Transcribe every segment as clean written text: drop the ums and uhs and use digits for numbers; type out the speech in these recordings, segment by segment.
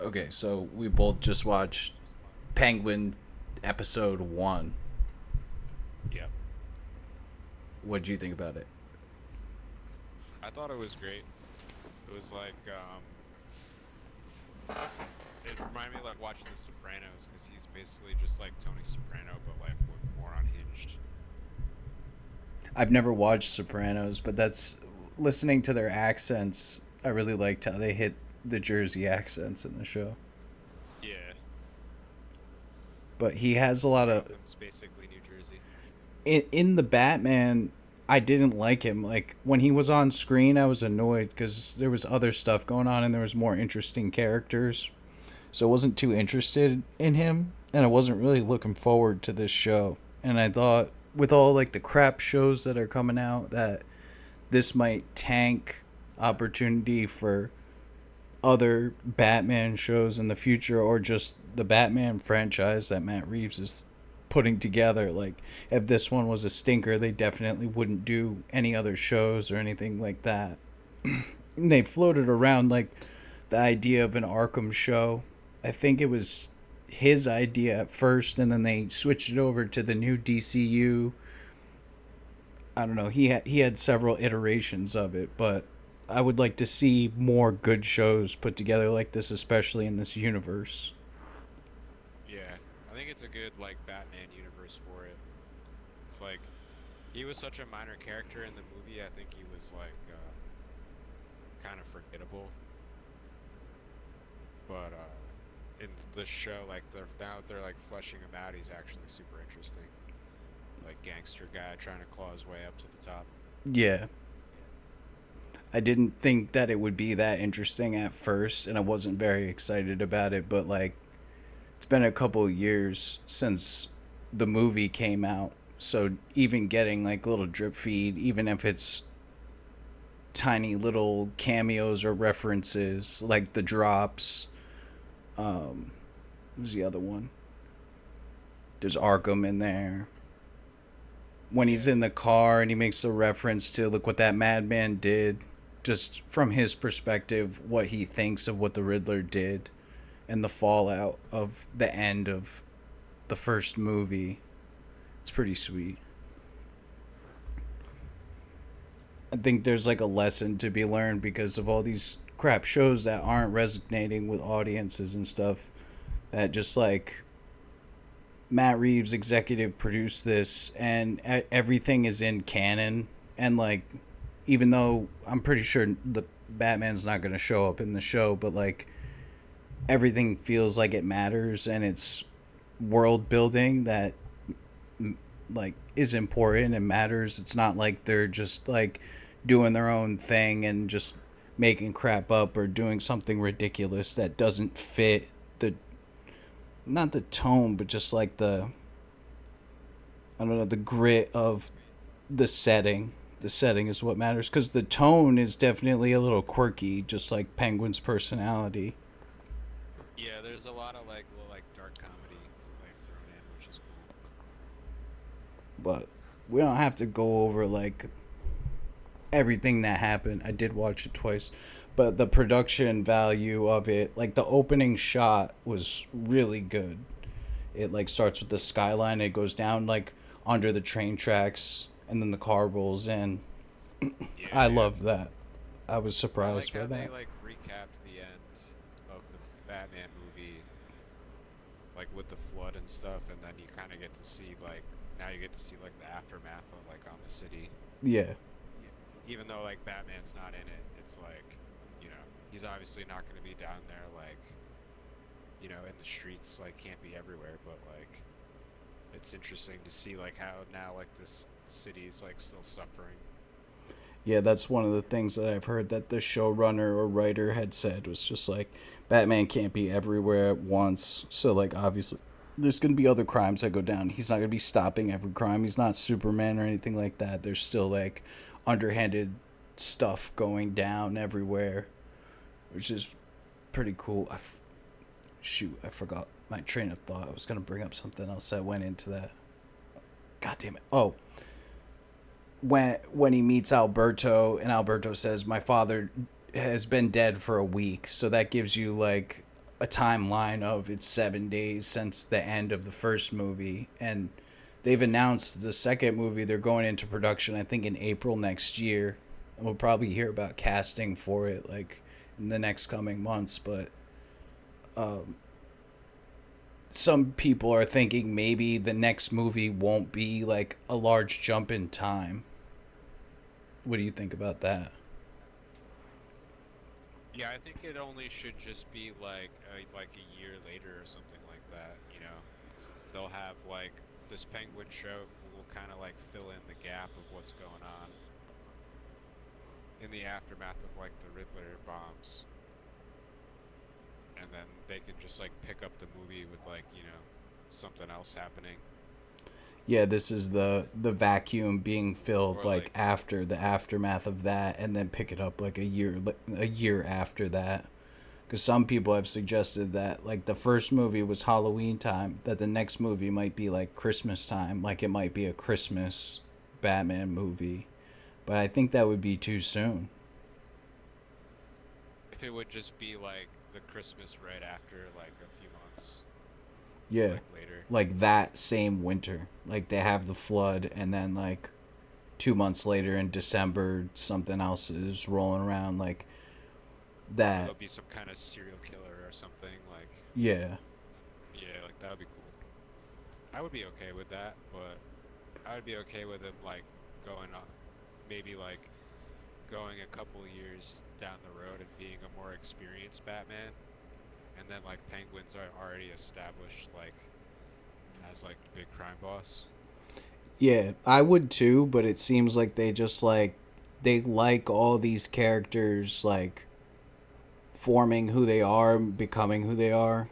Okay, so we both just watched Penguin episode 1. Yep. What'd you think about it? I thought it was great. It was like it reminded me of like watching The Sopranos because he's basically just like Tony Soprano but like more unhinged. I've never watched Sopranos, but that's listening to their accents. I really liked how they hit the Jersey accents in the show. Yeah. But he has a lot of Gotham's basically New Jersey. in the Batman. I didn't like him. Like when he was on screen, I was annoyed because there was other stuff going on and there was more interesting characters. So I wasn't too interested in him, and I wasn't really looking forward to this show. And I thought, with all like the crap shows that are coming out, that this might tank opportunity for other Batman shows in the future, or just the Batman franchise that Matt Reeves is putting together. Like, if this one was a stinker, they definitely wouldn't do any other shows or anything like that. And they floated around like the idea of an Arkham show. I think it was his idea at first, and then they switched it over to the new DCU. I don't know. He had several iterations of it, but I would like to see more good shows put together like this, especially in this universe. Yeah. I think it's a good like Batman universe for it. It's like he was such a minor character in the movie. I think he was like kind of forgettable, but in the show like they're like fleshing him out. He's actually super interesting. Like gangster guy trying to claw his way up to the top. Yeah, I didn't think that it would be that interesting at first, and I wasn't very excited about it. But like, it's been a couple of years since the movie came out, so even getting like little drip feed, even if it's tiny little cameos or references, like the drops. What was the other one? There's Arkham in there. When he's Yeah. in the car and he makes a reference to look what that madman did, just from his perspective, what he thinks of what the Riddler did, and the fallout of the end of the first movie. It's pretty sweet. I think there's like a lesson to be learned because of all these crap shows that aren't resonating with audiences and stuff. That just like Matt Reeves executive produced this, and everything is in canon. And like, even though I'm pretty sure the Batman's not going to show up in the show, but like everything feels like it matters, and it's world building that like is important and matters. It's not like they're just like doing their own thing and just making crap up or doing something ridiculous that doesn't fit the, not the tone, but just like the, I don't know, the grit of the setting. The setting is what matters because the tone is definitely a little quirky, just like Penguin's personality. Yeah, there's a lot of like little like dark comedy like thrown in, which is cool. But we don't have to go over like everything that happened. I did watch it twice, but the production value of it, like the opening shot, was really good. It like starts with the skyline, it goes down like under the train tracks, and then the car rolls in. Yeah, I dude. love that. I was I like surprised by how they that. like recapped the end of the Batman movie like with the flood and stuff, and then you kind of get to see like now you get to see like the aftermath of like on the city. Yeah, Even though like Batman's not in it, it's like, he's obviously not going to be down there like, in the streets, like can't be everywhere, but like it's interesting to see like how now like this city's like still suffering. yeah, that's one of the things that I've heard that the showrunner or writer had said was just like Batman can't be everywhere at once. So like obviously there's gonna be other crimes that go down. He's not gonna be stopping every crime. He's not Superman or anything like that. There's still like underhanded stuff going down everywhere, which is pretty cool. Shoot, I forgot my train of thought. I was gonna bring up something else that went into that. God damn it! Oh, when he meets Alberto and Alberto says, "My father has been dead for a week," so that gives you like a timeline of it's 7 days since the end of the first movie, and they've announced the second movie. They're going into production, I think, in April next year. And we'll probably hear about casting for it like in the next coming months. But um, some people are thinking maybe the next movie won't be like a large jump in time. What do you think about that? Yeah, I think it only should just be like a year later or something like that. You know, they'll have like this Penguin show will kind of like fill in the gap of what's going on in the aftermath of like the Riddler bombs, and then they can just like pick up the movie with like something else happening, Yeah, this is the vacuum being filled or like like after the aftermath of that, and then pick it up like a year after that. Because some people have suggested that like the first movie was Halloween time, that the next movie might be like Christmas time, like it might be a Christmas Batman movie. But I think that would be too soon. if it would just be like the Christmas right after like a few months Yeah, like later. like that same winter, like they have the flood, and then like 2 months later in December, something else is rolling around like Or that. there'll be some kind of serial killer or something like. Yeah, Yeah, like that would be cool. I would be okay with that, but I would be okay with him like going up, maybe like going a couple years down the road and being a more experienced Batman, and then like Penguins are already established like as like the big crime boss. yeah, I would too. But it seems like they just like they like all these characters like forming who they are, becoming who they are.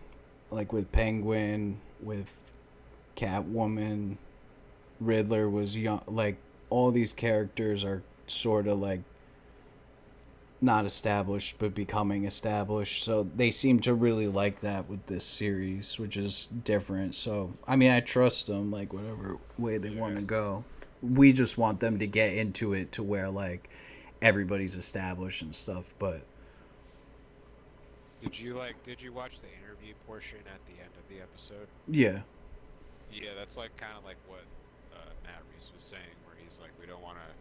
Like with Penguin, with Catwoman, Riddler was young. Like all these characters are sort of like not established but becoming established. So they seem to really like that with this series, which is different. So I mean, I trust them like whatever way they want Yeah. to go. We just want them to get into it to where like everybody's established and stuff. But Did you watch the interview portion at the end of the episode? yeah, Yeah, that's like kind of like what Matt Reeves was saying, where he's like, we don't want to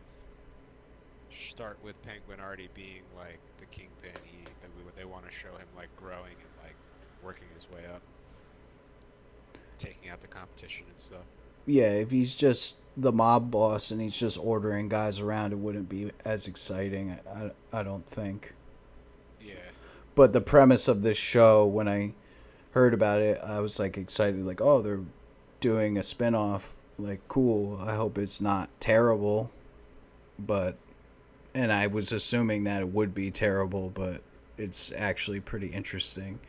start with Penguin already being like the kingpin. They want to show him like growing and like working his way up, taking out the competition and stuff. yeah, if he's just the mob boss and he's just ordering guys around, it wouldn't be as exciting. I don't think. Yeah, But the premise of this show, when I heard about it, I was like excited, like, oh, they're doing a spinoff. Like, cool. I hope it's not terrible. But, and I was assuming that it would be terrible, but it's actually pretty interesting.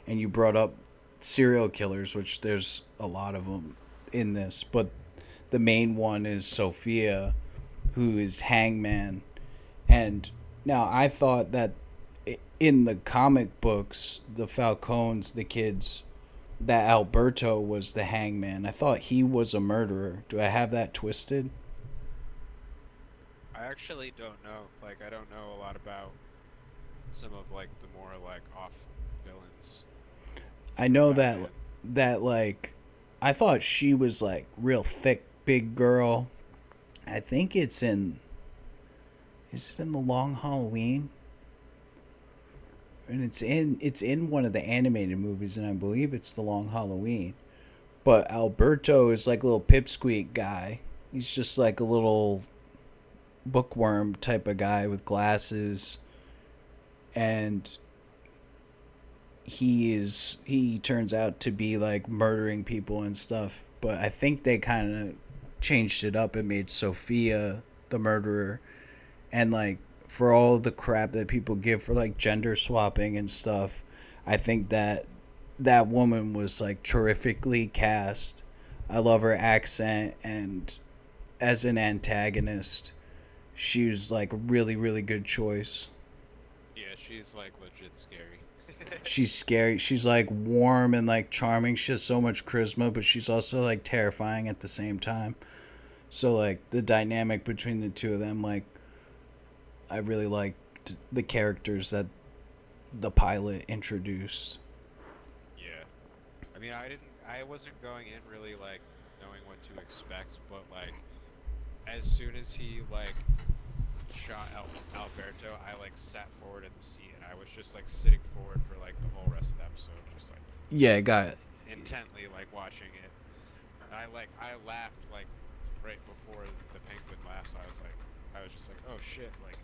And you brought up serial killers, which there's a lot of them in this, but the main one is Sophia, who is Hangman. And now I thought that in the comic books, the Falcones, the kids, that Alberto was the Hangman. I thought he was a murderer. Do I have that twisted? I actually don't know. Like, I don't know a lot about some of like the more like off villains I for know that Batman. like I thought she was like real thick big girl. I think it's in, is it in the Long Halloween? And it's in one of the animated movies, and I believe it's the Long Halloween. But Alberto is like a little pipsqueak guy. He's just like a little bookworm type of guy with glasses, and he turns out to be like murdering people and stuff. But I think they kind of changed it up and made Sophia the murderer. And like for all the crap that people give for like gender swapping and stuff, I think that that woman was like terrifically cast. I love her accent, and as an antagonist, she was like a really really good choice. Yeah, she's like legit scary. She's scary. She's like warm and like charming. She has so much charisma, but she's also like terrifying at the same time. So like the dynamic between the two of them, like I really liked the characters that the pilot introduced. I mean, I wasn't going in really like knowing what to expect, but like as soon as he like shot Alberto, I like sat forward in the seat and I was just like sitting forward for like the whole rest of the episode, just like Yeah, got intently like watching it. And I laughed like right before the penguin laughs. I was just like, oh shit, like,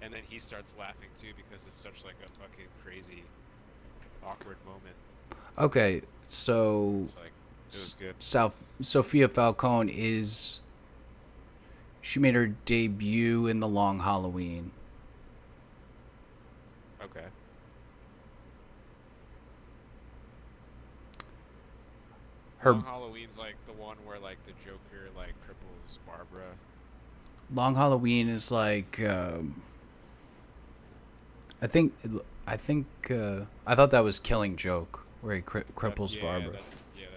and then he starts laughing too because it's such like a fucking crazy awkward moment. okay. So, It's like it was good. South Sophia Falcone is she made her debut in The Long Halloween. Okay. Her Long Halloween's like the one where like the Joker like cripples Barbara. Long Halloween is like I think I think I thought that was Killing Joke where he cripples Barbara. That's Killing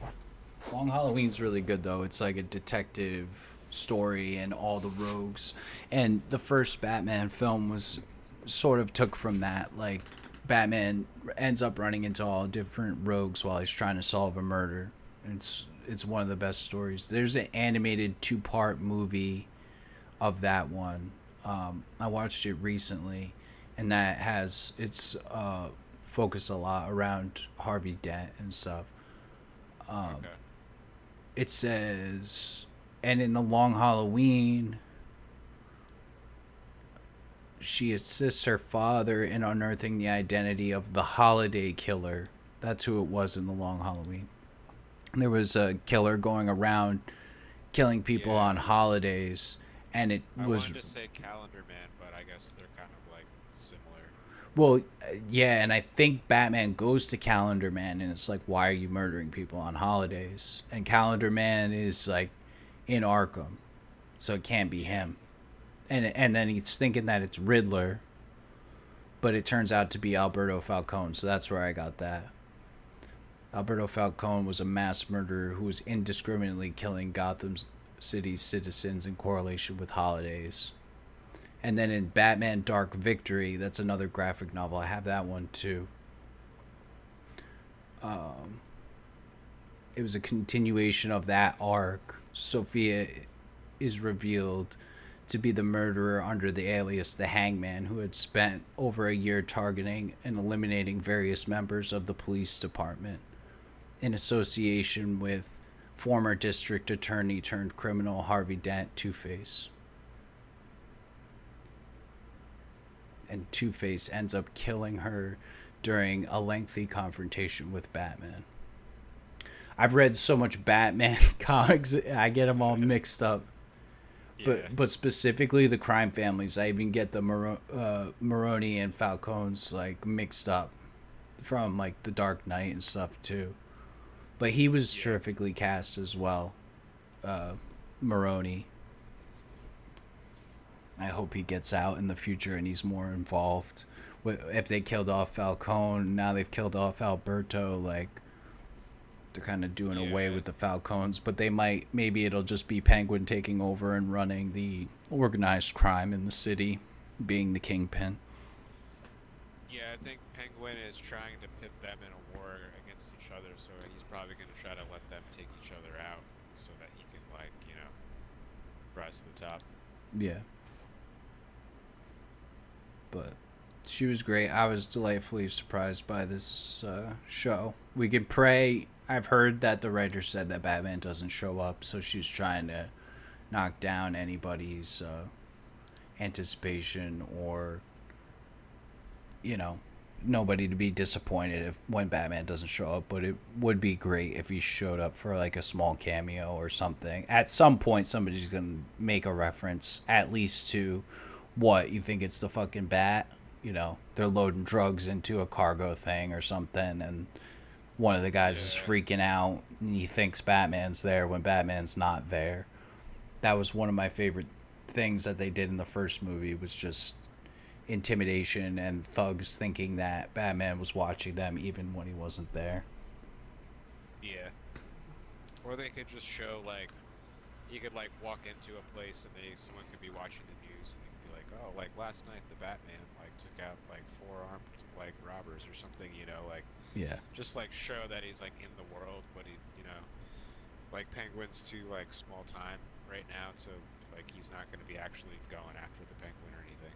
Joke. Long Halloween's really good though. It's like a detective story and all the rogues. And the first Batman film was sort of took from that. Like Batman ends up running into all different rogues while he's trying to solve a murder. It's one of the best stories. There's an animated 2-part movie of that one. I watched it recently, and that has it's focused a lot around Harvey Dent and stuff. Um, Okay. it says, and in the Long Halloween, she assists her father in unearthing the identity of the Holiday Killer. That's who it was in the Long Halloween. There was a killer going around killing people Yeah. on holidays, and it I was wanted to say Calendar Man, but I guess they're kind of like similar. well, yeah, and I think Batman goes to Calendar Man, and it's like, why are you murdering people on holidays? And Calendar Man is like in Arkham, so it can't be Yeah. him. And then he's thinking that it's Riddler, but it turns out to be Alberto Falcone. So that's where I got that. Alberto Falcone was a mass murderer who was indiscriminately killing Gotham City's citizens in correlation with holidays. And then in Batman Dark Victory, that's another graphic novel. I have that one too. Um, it was a continuation of that arc. Sophia is revealed to be the murderer under the alias the Hangman, who had spent over a year targeting and eliminating various members of the police department in association with former district attorney turned criminal Harvey Dent, Two-Face. And Two-Face ends up killing her during a lengthy confrontation with Batman. I've read so much Batman comics, I get them all mixed up. Yeah. But specifically the crime families, I even get the Maroni and Falcones like mixed up from like the Dark Knight and stuff too. But he was Yeah. terrifically cast as well, uh, Maroni. I hope he gets out in the future and he's more involved. If they killed off Falcone, now they've killed off Alberto. Like they're kind of doing away Yeah. with the Falcones, but they might. Maybe it'll just be Penguin taking over and running the organized crime in the city, being the kingpin. Yeah, I think Penguin is trying to pit them in a war against each other, so he's probably going to try to let them take each other out so that he can, like, rise to the top. Yeah, but she was great. I was delightfully surprised by this show. We can pray. I've heard that the writer said that Batman doesn't show up, so she's trying to knock down anybody's anticipation or you know nobody to be disappointed if when Batman doesn't show up. But it would be great if he showed up for like a small cameo or something. At some point, somebody's gonna make a reference at least to what you think it's the fucking bat. They're loading drugs into a cargo thing or something, and one of the guys is Yeah. freaking out and he thinks Batman's there when Batman's not there. That was one of my favorite things that they did in the first movie was just intimidation and thugs thinking that Batman was watching them even when he wasn't there. Yeah. Or they could just show, like, you could, like, walk into a place and someone could be watching the news and they could be like, oh, like, last night the Batman, like, took out, like, 4 armed, like, robbers or something, like, Yeah. just like show that he's like in the world, but he, like Penguin's too like small time right now, so like he's not going to be actually going after the Penguin or anything.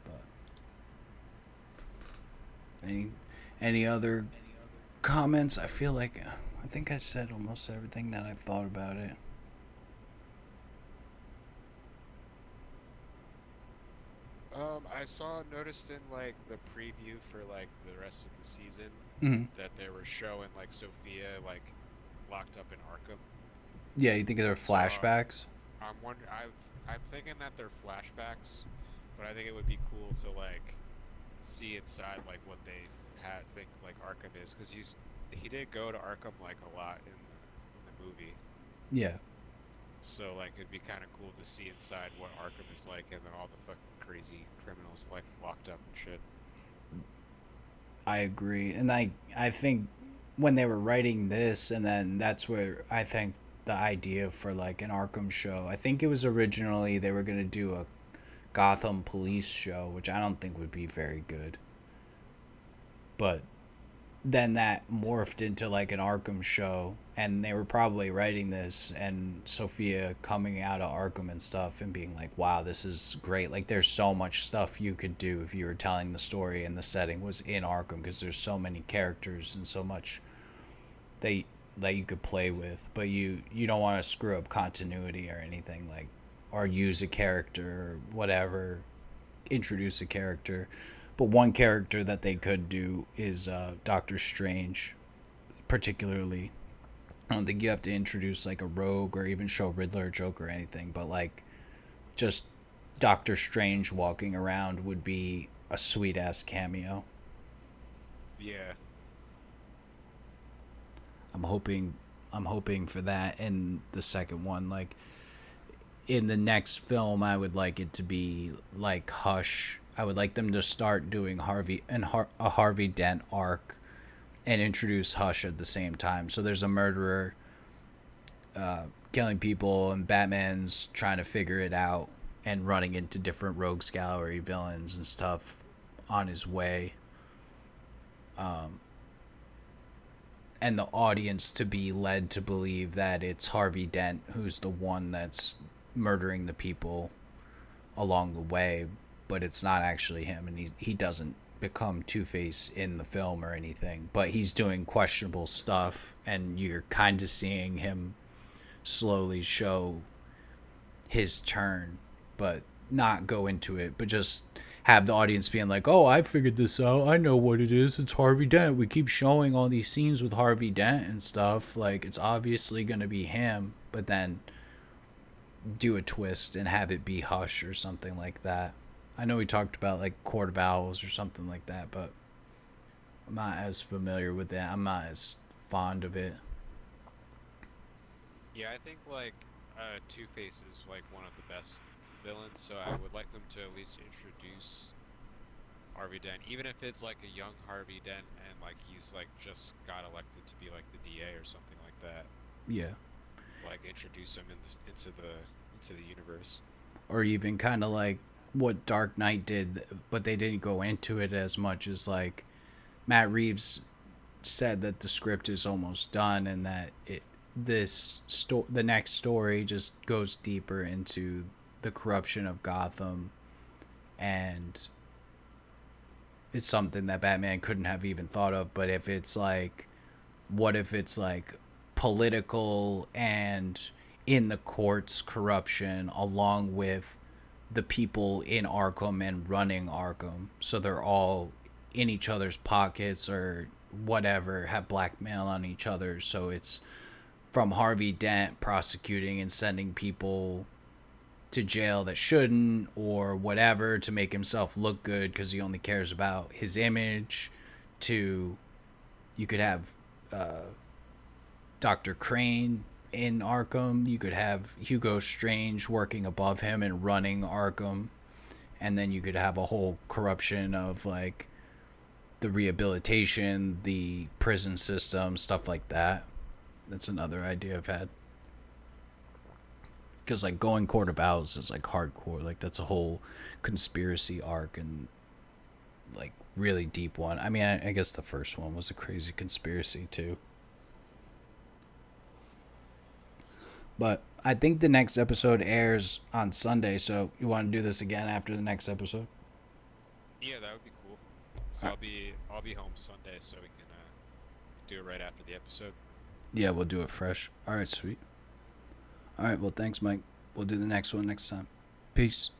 But any any other comments? I feel like I think I said almost everything that I thought about it. I saw noticed in like the preview for like the rest of the season Mm-hmm. that they were showing like Sophia like locked up in Arkham. Yeah, you think they're So flashbacks? I'm wondering. I'm thinking that they're flashbacks, but I think it would be cool to like see inside like what they had think like Arkham is, because he did go to Arkham like a lot in the movie. Yeah, So like it'd be kind of cool to see inside what Arkham is like, and then all the fucking crazy criminals like locked up and shit. I agree, and I think when they were writing this, and then that's where I think the idea for like an Arkham show. I think it was originally they were gonna do a Gotham police show, which I don't think would be very good. But then that morphed into like an Arkham show, and they were probably writing this, and Sophia coming out of Arkham and stuff, and being like, "Wow, this is great! Like, there's so much stuff you could do if you were telling the story and the setting was in Arkham, because there's so many characters and so much that that you could play with, but you don't want to screw up continuity or anything like, or use a character or whatever, introduce a character. But one character that they could do is Doctor Strange, particularly. I don't think you have to introduce like a rogue or even show Riddler or Joker or anything, but like just Doctor Strange walking around would be a sweet ass cameo. Yeah, I'm hoping I'm hoping for that in the second one. Like in the next film, I would like it to be like Hush. I would like them to start doing a Harvey Dent arc and introduce Hush at the same time. So there's a murderer killing people, and Batman's trying to figure it out and running into different rogues gallery villains and stuff on his way. And the audience to be led to believe that it's Harvey Dent who's the one that's murdering the people along the way, but it's not actually him, and he doesn't become Two-Face in the film or anything, but he's doing questionable stuff, and you're kind of seeing him slowly show his turn, but not go into it, but just have the audience being like, "Oh, I figured this out. I know what it is. It's Harvey Dent." We keep showing all these scenes with Harvey Dent and stuff. Like it's obviously going to be him, but then do a twist and have it be Hush or something like that. I know we talked about like Court of Owls or something like that, but I'm not as familiar with that. I'm not as fond of it. yeah. I think like Two Face is like one of the best villains, so I would like them to at least introduce Harvey Dent, even if it's like a young Harvey Dent and like he's like just got elected to be like the DA or something like that. Yeah. Like introduce him into the universe. Or even kind of like what Dark Knight did, but they didn't go into it as much as like Matt Reeves said that the script is almost done and that the next story just goes deeper into the corruption of Gotham, and it's something that Batman couldn't have even thought of. But if it's like, what if it's like political and in the courts corruption along with the people in Arkham and running Arkham, so they're all in each other's pockets or whatever, have blackmail on each other. So it's from Harvey Dent prosecuting and sending people to jail that shouldn't or whatever to make himself look good because he only cares about his image, to you could have uh, Dr. Crane in Arkham, you could have Hugo Strange working above him and running Arkham, and then you could have a whole corruption of like the rehabilitation, the prison system, stuff like that. That's another idea I've had. Because like going Court of Owls is like hardcore. Like that's a whole conspiracy arc, and like really deep one. I mean, I guess the first one was a crazy conspiracy too. But I think the next episode airs on Sunday, so you want to do this again after the next episode? Yeah, that would be cool. Cause All right. I'll be home Sunday, so we can do it right after the episode. Yeah, we'll do it fresh. All right, sweet. All right, well, thanks, Mike. We'll do the next one next time. Peace.